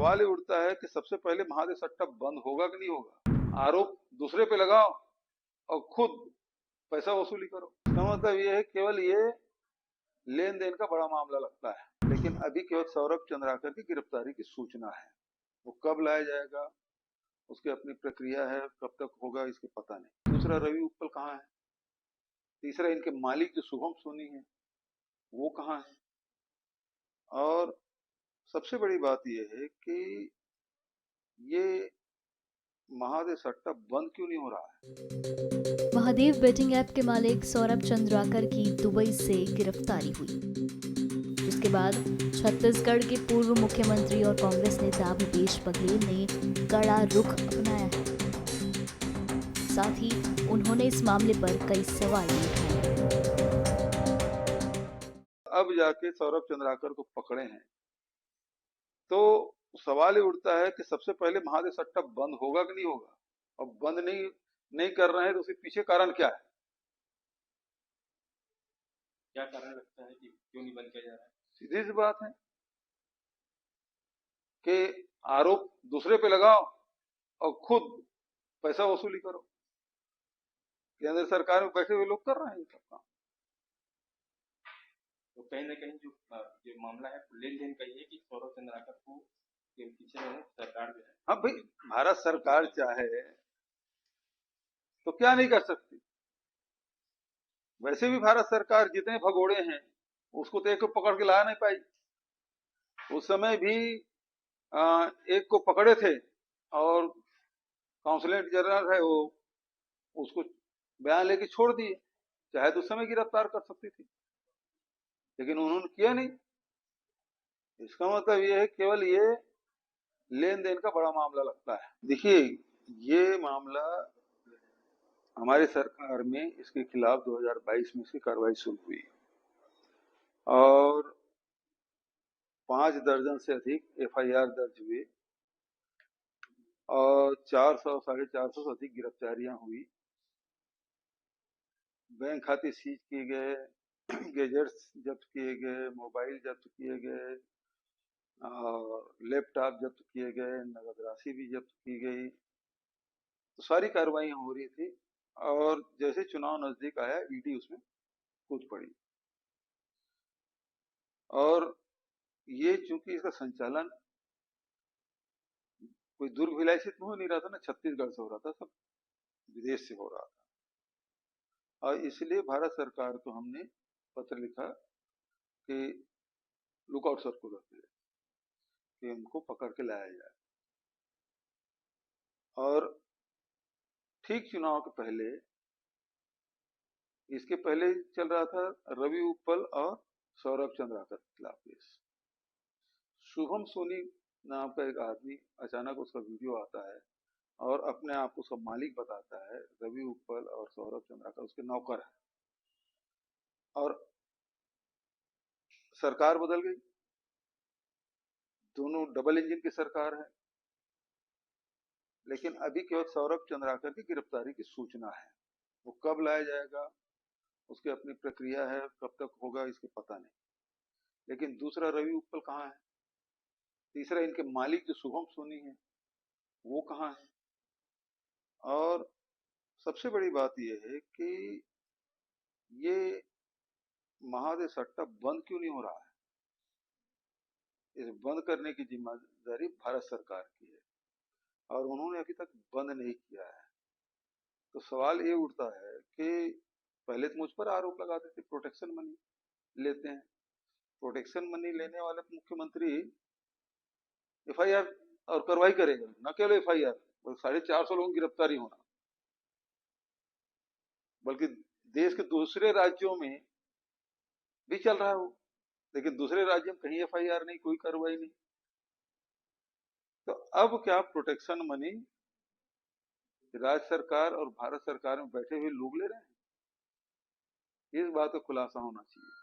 सवाल ये उठता है कि सबसे पहले महादे सट्टा बंद होगा कि नहीं होगा। आरोप दूसरे पे लगाओ और खुद पैसा वसूली करो। इसका मतलब ये है केवल ये लेन देन का बड़ा मामला लगता है, लेकिन अभी केवल सौरभ चंद्राकर की गिरफ्तारी की सूचना है। वो कब लाया जाएगा, उसकी अपनी प्रक्रिया है, कब तक होगा इसके पता नहीं। दूसरा, रवि उपल कहाँ है। तीसरा, इनके मालिक जो शुभम सोनी है वो कहाँ है। और सबसे बड़ी बात यह है कि ये महादे सट्टा बंद क्यों नहीं हो रहा है। महादेव बेटिंग ऐप के मालिक सौरभ चंद्राकर की दुबई से गिरफ्तारी हुई, जिसके बाद छत्तीसगढ़ के पूर्व मुख्यमंत्री और कांग्रेस नेता भूपेश बघेल ने कड़ा रुख अपनाया है। साथ ही उन्होंने इस मामले पर कई सवाल उठाए। अब जाके सौरभ चंद्राकर को पकड़े हैं तो सवाल ये उठता है कि सबसे पहले महादे सट्टा बंद होगा कि नहीं होगा। और बंद नहीं कर रहे हैं तो उसके पीछे कारण क्या है। क्या कारण लगता है कि क्यों नहीं बंद किया जा रहा है। सीधी सी बात है कि आरोप दूसरे पे लगाओ और खुद पैसा वसूली करो। केंद्र सरकार में बैठे हुए लोग कर रहे हैं सब काम। तो कहीं ना कहीं जो मामला है लेन देन का ये है कि सौरभ चंद्राकर को के पीछे में सरकार जो है। हाँ भाई, भारत सरकार चाहे तो क्या नहीं कर सकती। वैसे भी भारत सरकार जितने भगोड़े हैं उसको तो एक को पकड़ के ला नहीं पाई। उस समय भी एक को पकड़े थे और काउंसलेट जनरल है वो उसको बयान लेके छोड़ दिए। चाहे तो उस समय गिरफ्तार कर सकती थी, लेकिन उन्होंने किया नहीं। इसका मतलब ये है केवल ये लेन देन का बड़ा मामला लगता है। देखिए, ये मामला हमारी सरकार में इसके खिलाफ 2022 में इसकी कार्रवाई शुरू हुई और 5 दर्जन से अधिक एफआईआर दर्ज हुए और 400 450 से अधिक गिरफ्तारियां हुई। बैंक खाते सीज किए गए, गैजेट्स जब्त किए गए, मोबाइल जब्त किए गए, लैपटॉप जब्त किए गए, नगद राशि भी जब्त की गई। तो सारी कार्रवाई हो रही थी और जैसे चुनाव नजदीक आया ईडी उसमें कूद पड़ी। और ये चूंकि इसका संचालन कोई दुर्ग भिलाई से हो नहीं रहा था ना, छत्तीसगढ़ से हो रहा था, सब विदेश से हो रहा था। और इसलिए भारत सरकार को हमने पत्र लिखा कि लुकआउट सर्कुलर दे कि उनको पकड़ के लाया जाए। और ठीक चुनाव के पहले, इसके पहले चल रहा था रवि उपल और सौरभ चंद्राकर के खिलाफ केस। शुभम सोनी नाम का एक आदमी, अचानक उसका वीडियो आता है और अपने आप को उसका मालिक बताता है। रवि उपल और सौरभ चंद्राकर उसके नौकर है। और सरकार बदल गई, दोनों डबल इंजन की सरकार है। लेकिन अभी केवल सौरभ चंद्राकर की गिरफ्तारी की सूचना है। वो कब लाया जाएगा, उसकी अपनी प्रक्रिया है, कब तक होगा इसके पता नहीं। लेकिन दूसरा, रवि उपल कहाँ है। तीसरा, इनके मालिक जो शुभम सोनी है वो कहाँ है। और सबसे बड़ी बात यह है कि ये महादे सट्टा बंद क्यों नहीं हो रहा है। इस बंद करने की जिम्मेदारी भारत सरकार की है और उन्होंने अभी तक बंद नहीं किया है। तो सवाल ये उठता है कि पहले तो मुझ पर आरोप लगाते थे प्रोटेक्शन मनी लेते हैं। प्रोटेक्शन मनी लेने वाले मुख्यमंत्री एफआईआर और कार्रवाई करेगा, न केवल एफआईआर, 450 लोगों की गिरफ्तारी होना, बल्कि देश के दूसरे राज्यों में भी चल रहा है वो। लेकिन दूसरे राज्य में कहीं एफआईआर नहीं, कोई कार्रवाई नहीं। तो अब क्या प्रोटेक्शन मनी राज्य सरकार और भारत सरकार में बैठे हुए लोग ले रहे हैं। इस बात का खुलासा होना चाहिए।